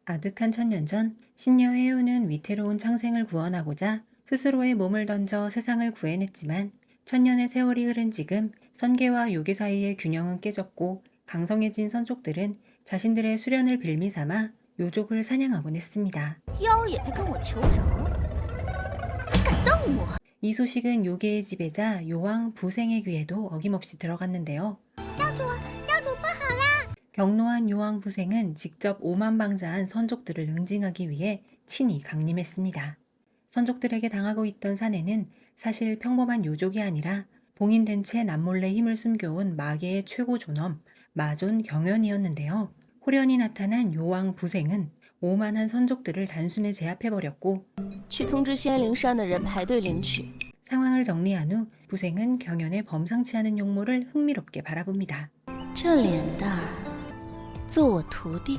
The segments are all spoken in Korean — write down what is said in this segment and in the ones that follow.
아득한 천년 전 신녀 해우는 위태로운 창생을 구원하고자 스스로의 몸을 던져 세상을 구해냈지만 천년의 세월이 흐른 지금 선계와 요괴 사이의 균형은 깨졌고 강성해진 선족들은 자신들의 수련을 빌미 삼아 요족을 사냥하곤 했습니다. 妖也配跟我求饶？敢动我！ 이 소식은 요괴의 지배자 요왕 부생의 귀에도 어김없이 들어갔는데요. 경로한 요왕 부생은 직접 오만방자한 선족들을 응징하기 위해 친히 강림했습니다. 선족들에게 당하고 있던 사내는 사실 평범한 요족이 아니라 봉인된 채 남몰래 힘을 숨겨온 마계의 최고 존엄 마존 경연이었는데요. 호련히 나타난 요왕 부생은 오만한 선족들을 단숨에 제압해버렸고 去通知仙灵山的人排队领取。 상황을 정리한 후 부생은 경연의 범상치 않은 용모를 흥미롭게 바라봅니다. 这脸蛋儿，做我徒弟。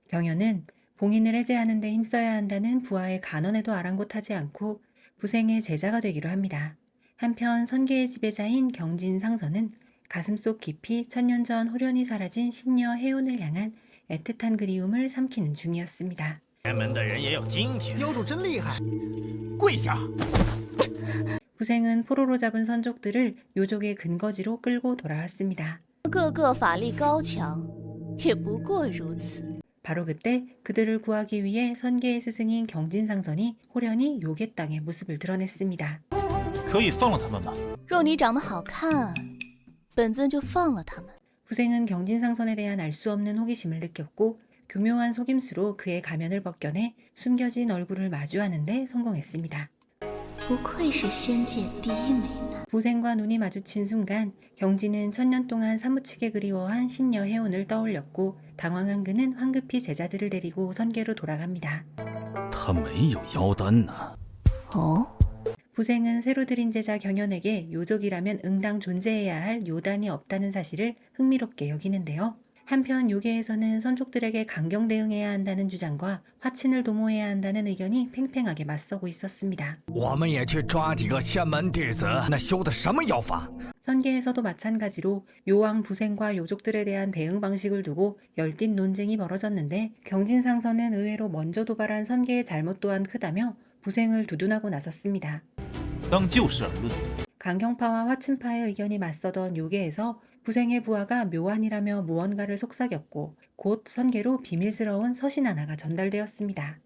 경연은 봉인을 해제하는 데 힘써야 한다는 부하의 간언에도 아랑곳하지 않고 부생의 제자가 되기로 합니다. 한편 선계의 지배자인 경진상선은 가슴속 깊이 천년 전 호련히 사라진 신녀 해운을 향한 애틋한 그리움을 삼키는 중이었습니다. 前门的人也有今天。妖主真厉害！跪下！ 부생은 포로로 잡은 선족들을 요족의 근거지로 끌고 돌아왔습니다. 个个法力高强，也不过如此。 바로 그때 그들을 구하기 위해 선계의 스승인 경진상선이 호련히 요괴 땅의 모습을 드러냈습니다. 可以放了他们吗？若你长得好看，本尊就放了他们。 부생은 경진상선에 대한 알 수 없는 호기심을 느꼈고 교묘한 속임수로 그의 가면을 벗겨내 숨겨진 얼굴을 마주하는 데 성공했습니다. 不愧是仙界第一美男。 부생과 눈이 마주친 순간 경진은 천년 동안 사무치게 그리워한 신녀 해운을 떠올렸고 당황한 그는 황급히 제자들을 데리고 선계로 돌아갑니다. 他没有妖丹呐。哦， 부생은 새로 들인 제자 경연에게 요족이라면 응당 존재해야 할 요단이 없다는 사실을 흥미롭게 여기는데요. 한편 요괴에서는 선족들에게 강경 대응해야 한다는 주장과 화친을 도모해야 한다는 의견이 팽팽하게 맞서고 있었습니다. 我们也去抓几个仙门弟子，那修的什么妖法？ 선계에서도 마찬가지로 요왕 부생과 요족들에 대한 대응 방식을 두고 열띤 논쟁이 벌어졌는데 경진상선은 의외로 먼저 도발한 선계의 잘못 또한 크다며 부생을 두둔하고 나섰습니다. 当就事而论。 강경파와 화친파의 의견이 맞서던 요괴에서 부생의 부하가 묘안이라며 무언가를 속삭였고 곧 선계로 비밀스러운 서신 하나가 전달되었습니다.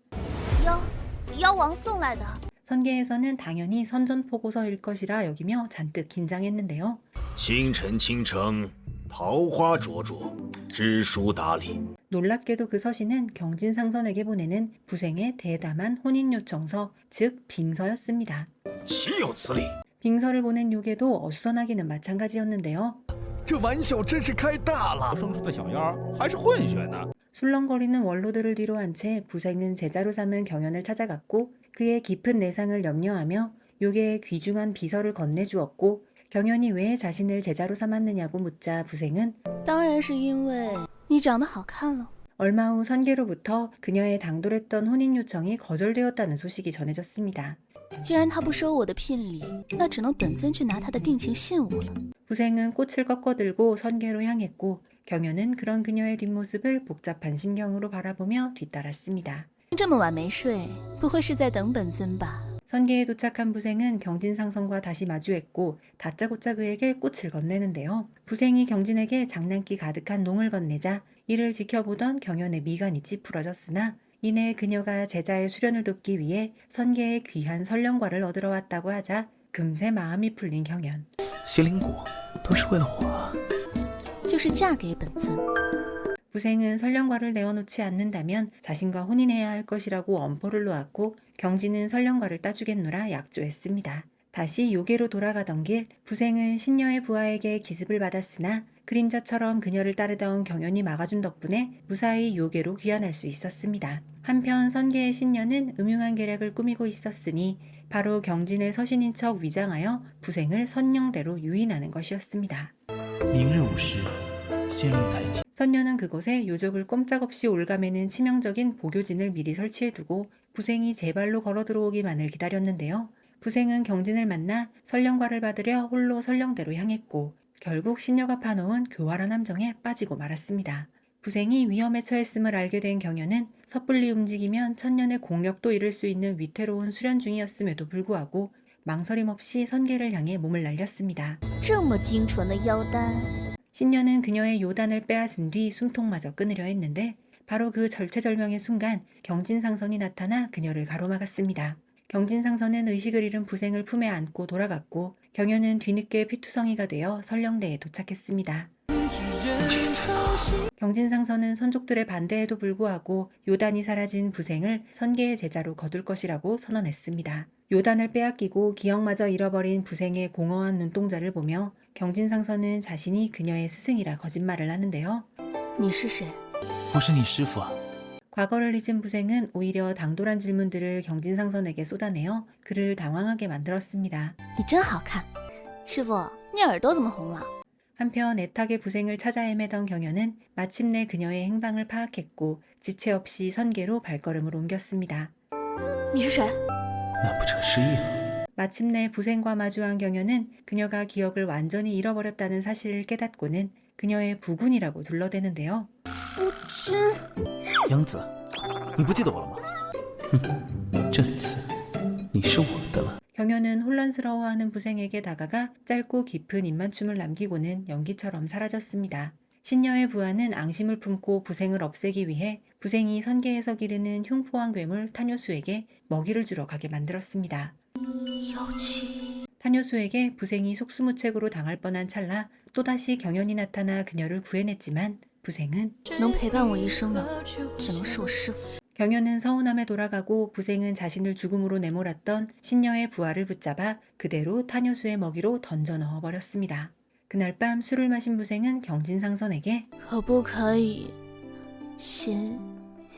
妖王送来的。 선계에서는 당연히 선전포고서일 것이라 여기며 잔뜩 긴장했는데요. 星辰倾城，桃花灼灼，知书达理。 놀랍게도 그 서신은 경진상선에게 보내는 부생의 대담한 혼인 요청서, 즉 빙서였습니다. 岂有此理！ 빙서를 보낸 요괴도 어수선하기는 마찬가지였는데요. 这玩笑真是开大了！生出的小妖还是混血呢。 술렁거리는 원로들을 뒤로 한 채 부생은 제자로 삼은 경연을 찾아갔고 그의 깊은 내상을 염려하며 요괴의 귀중한 비서를 건네주었고 경연이 왜 자신을 제자로 삼았느냐고 묻자 부생은 当然是因为你长得好看了。 얼마 후 선계로부터 그녀의 당돌했던 혼인 요청이 거절되었다는 소식이 전해졌습니다. 既然他不收我的聘礼，那只能本尊去拿他的定情信物了。 부생은 꽃을 꺾어들고 선계로 향했고 경연은 그런 그녀의 뒷모습을 복잡한 심경으로 바라보며 뒤따랐습니다. 这么晚没睡，不会是在等本尊吧？ 선계에 도착한 부생은 경진상선과 다시 마주했고 다짜고짜 그에게 꽃을 건네는데요. 부생이 경진에게 장난기 가득한 농을 건네자 이를 지켜보던 경연의 미간이 찌푸러졌으나 이내 그녀가 제자의 수련을 돕기 위해 선계의 귀한 설령과를 얻으러 왔다고 하자 금세 마음이 풀린 경연. 仙灵果都是为了我。就是嫁给本尊。 부생은 설령과를 내어놓지 않는다면 자신과 혼인해야 할 것이라고 엄포를 놓았고 경진은 설령과를 따주겠노라 약조했습니다. 다시 요괴로 돌아가던 길 부생은 신녀의 부하에게 기습을 받았으나 그림자처럼 그녀를 따르던 경연이 막아준 덕분에 무사히 요괴로 귀환할 수 있었습니다. 한편 선계의 신녀는 음흉한 계략을 꾸미고 있었으니 바로 경진의 서신인 척 위장하여 부생을 선령대로 유인하는 것이었습니다. 明日午时，仙灵台前。 선녀는 그곳에 요족을 꼼짝없이 올가매는 치명적인 보교진을 미리 설치해두고 부생이 제 발로 걸어 들어오기만을 기다렸는데요. 부생은 경진을 만나 설령과를 받으려 홀로 설령대로 향했고 결국 신녀가 파놓은 교활한 함정에 빠지고 말았습니다. 부생이 위험에 처했음을 알게 된 경연은 섣불리 움직이면 천년의 공력도 잃을 수 있는 위태로운 수련 중이었음에도 불구하고 망설임 없이 선계를 향해 몸을 날렸습니다. 这么精纯的腰丹， 신녀는 그녀의 요단을 빼앗은 뒤 숨통마저 끊으려 했는데 바로 그 절체절명의 순간 경진상선이 나타나 그녀를 가로막았습니다. 경진상선은 의식을 잃은 부생을 품에 안고 돌아갔고 경연은 뒤늦게 피투성이가 되어 설령대에 도착했습니다. 경진상선은 선족들의 반대에도 불구하고 요단이 사라진 부생을 선계의 제자로 거둘 것이라고 선언했습니다. 요단을 빼앗기고 기억마저 잃어버린 부생의 공허한 눈동자를 보며 경진상선은 자신이 그녀의 스승이라 거짓말을 하는데요. 你是谁？我是你师傅啊。 과거를 잊은 부생은 오히려 당돌한 질문들을 경진상선에게 쏟아내어 그를 당황하게 만들었습니다. 你真好看，师傅，你耳朵怎么红了？ 한편 애타게 부생을 찾아 헤매던 경연은 마침내 그녀의 행방을 파악했고 지체 없이 선계로 발걸음을 옮겼습니다. 你是谁？难不成失忆了？ 마침내 부생과 마주한 경연은 그녀가 기억을 완전히 잃어버렸다는 사실을 깨닫고는 그녀의 부군이라고 둘러대는데요. 夫君，杨子，你不记得我了吗？哼，这次你是我的了。 경연은 혼란스러워하는 부생에게 다가가 짧고 깊은 입맞춤을 남기고는 연기처럼 사라졌습니다. 신녀의 부하는 앙심을 품고 부생을 없애기 위해 부생이 선계에서 기르는 흉포한 괴물 타뇨수에게 먹이를 주러 가게 만들었습니다. 妖气， 타뇨수에게 부생이 속수무책으로 당할 뻔한 찰나 또다시 경연이 나타나 그녀를 구해냈지만 부생은 能陪伴我一生的，只能是我师傅。 경연은 서운함에 돌아가고 부생은 자신을 죽음으로 내몰았던 신녀의 부하를 붙잡아 그대로 타뇨수의 먹이로 던져 넣어버렸습니다. 그날 밤 술을 마신 부생은 경진상선에게 可不可以先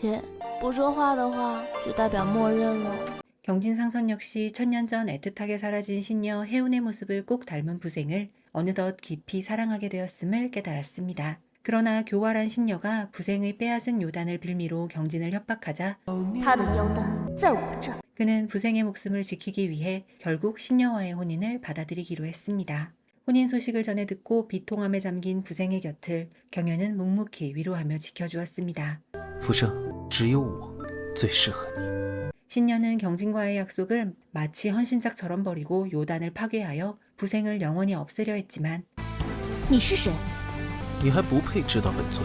约？不说话的话，就代表默认了。 경진상선 역시 천년 전 애틋하게 사라진 신녀 해운의 모습을 꼭 닮은 부생을 어느덧 깊이 사랑하게 되었음을 깨달았습니다. 그러나 교활한 신녀가 부생의 빼앗은 요단을 빌미로 경진을 협박하자 他的腰丹在我这儿。 그는 부생의 목숨을 지키기 위해 결국 신녀와의 혼인을 받아들이기로 했습니다. 혼인 소식을 전해 듣고 비통함에 잠긴 부생의 곁을 경연은 묵묵히 위로하며 지켜주었습니다. 福生，只有我最适合你。 신녀는 경진과의 약속을 마치 헌신짝처럼 버리고 요단을 파괴하여 부생을 영원히 없애려 했지만 你是谁？你还不配知道本尊。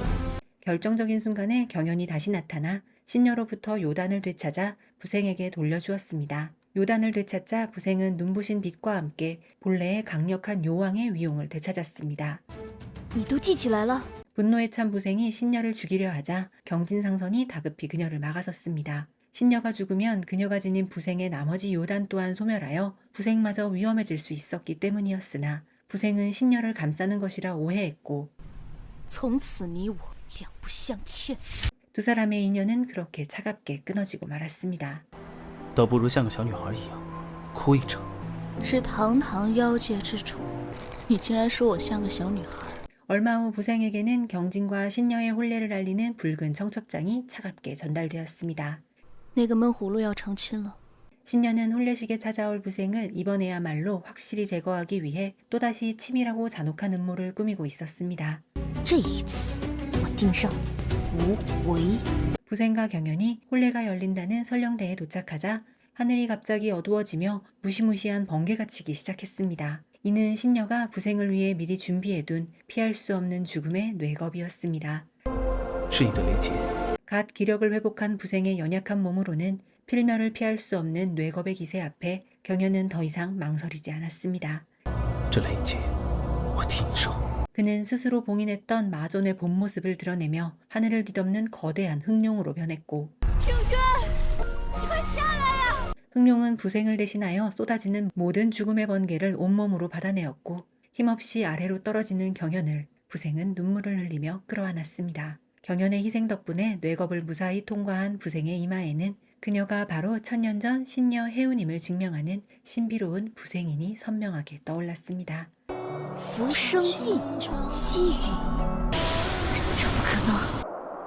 결정적인 순간에 경연이 다시 나타나 신녀로부터 요단을 되찾아 부생에게 돌려주었습니다. 요단을 되찾자 부생은 눈부신 빛과 함께 본래의 강력한 요왕의 위용을 되찾았습니다. 你都记起来了？ 분노에 찬 부생이 신녀를 죽이려 하자 경진상선이 다급히 그녀를 막아섰습니다. 신녀가 죽으면 그녀가 지닌 부생의 나머지 요단 또한 소멸하여 부생마저 위험해질 수 있었기 때문이었으나 부생은 신녀를 감싸는 것이라 오해했고 从此你我两不相欠。 두 사람의 인연은 그렇게 차갑게 끊어지고 말았습니다. 倒不如像个小女孩一样，哭一场。是堂堂妖界之主，你竟然说我像个小女孩。 얼마 후 부생에게는 경진과 신녀의 혼례를 알리는 붉은 청첩장이 차갑게 전달되었습니다. 那个闷葫芦要成亲了。 신녀는 혼례식에 찾아올 부생을 이번에야말로 확실히 제거하기 위해 또다시 치밀하고 잔혹한 음모를 꾸미고 있었습니다. 这一次，我盯上你无悔。 부생과 경연이 혼례가 열린다는 설령대에 도착하자 하늘이 갑자기 어두워지며 무시무시한 번개가 치기 시작했습니다. 이는 신녀가 부생을 위해 미리 준비해둔 피할 수 없는 죽음의 뇌겁이었습니다. 是你的雷劫。 갓 기력을 회복한 부생의 연약한 몸으로는 필멸을 피할 수 없는 뇌겁의 기세 앞에 경연은 더 이상 망설이지 않았습니다. 这雷劫，我替你受。 그는 스스로 봉인했던 마존의 본 모습을 드러내며 하늘을 뒤덮는 거대한 흑룡으로 변했고 흑룡은 부생을 대신하여 쏟아지는 모든 죽음의 번개를 온몸으로 받아내었고 힘없이 아래로 떨어지는 경연을 부생은 눈물을 흘리며 끌어안았습니다. 경연의 희생 덕분에 뇌겁을 무사히 통과한 부생의 이마에는 그녀가 바로 천년 전 신녀 해운임을 증명하는 신비로운 부생인이 선명하게 떠올랐습니다. 浮生印，西域，这不可能！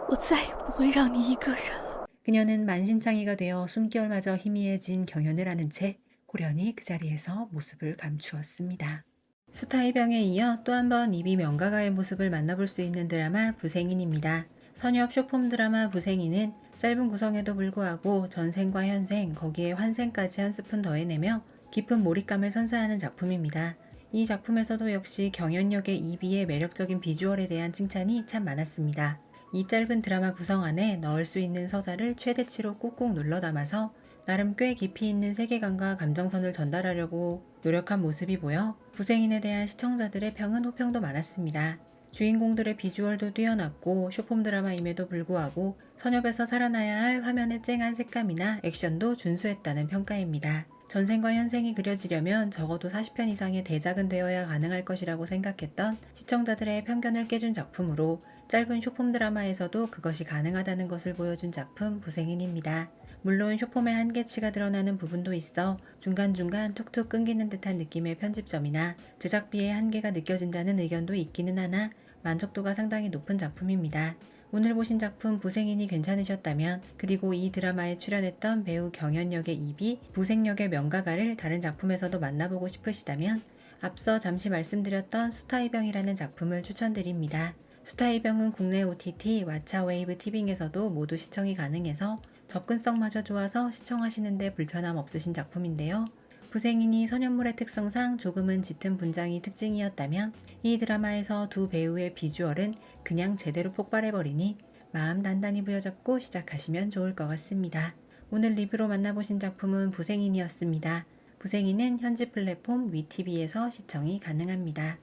我再也不会让你一个人了。 그녀는 만신창이가 되어 숨결마저 희미해진 경연을 아는 채 호련히 그 자리에서 모습을 감추었습니다. 수타의 병에 이어 또 한 번 이비 명가가의 모습을 만나볼 수 있는 드라마 부생인입니다. 선엽 쇼폼 드라마 부생이는 짧은 구성에도 불구하고 전생과 현생, 거기에 환생까지 한 스푼 더해내며 깊은 몰입감을 선사하는 작품입니다. 이 작품에서도 역시 경연역의 이비의 매력적인 비주얼에 대한 칭찬이 참 많았습니다. 이 짧은 드라마 구성 안에 넣을 수 있는 서사를 최대치로 꾹꾹 눌러 담아서 나름 꽤 깊이 있는 세계관과 감정선을 전달하려고 노력한 모습이 보여 부생인에 대한 시청자들의 평은 호평도 많았습니다. 주인공들의 비주얼도 뛰어났고 쇼폼 드라마임에도 불구하고 선엽에서 살아나야 할 화면의 쨍한 색감이나 액션도 준수했다는 평가입니다. 전생과 현생이 그려지려면 적어도 40편 이상의 대작은 되어야 가능할 것이라고 생각했던 시청자들의 편견을 깨준 작품으로 짧은 쇼폼 드라마에서도 그것이 가능하다는 것을 보여준 작품 부생인입니다. 물론 쇼폼의 한계치가 드러나는 부분도 있어 중간중간 툭툭 끊기는 듯한 느낌의 편집점이나 제작비의 한계가 느껴진다는 의견도 있기는 하나 만족도가 상당히 높은 작품입니다. 오늘 보신 작품 부생인이 괜찮으셨다면, 그리고 이 드라마에 출연했던 배우 경연역의 이비, 부생역의 명가가를 다른 작품에서도 만나보고 싶으시다면 앞서 잠시 말씀드렸던 수타이병이라는 작품을 추천드립니다. 수타이병은 국내 OTT 왓챠웨이브 티빙에서도 모두 시청이 가능해서 접근성마저 좋아서 시청하시는데 불편함 없으신 작품인데요. 부생인이 선연물의 특성상 조금은 짙은 분장이 특징이었다면 이 드라마에서 두 배우의 비주얼은 그냥 제대로 폭발해버리니 마음 단단히 부여잡고 시작하시면 좋을 것 같습니다. 오늘 리뷰로 만나보신 작품은 부생인이었습니다. 부생인은 현지 플랫폼 위티비에서 시청이 가능합니다.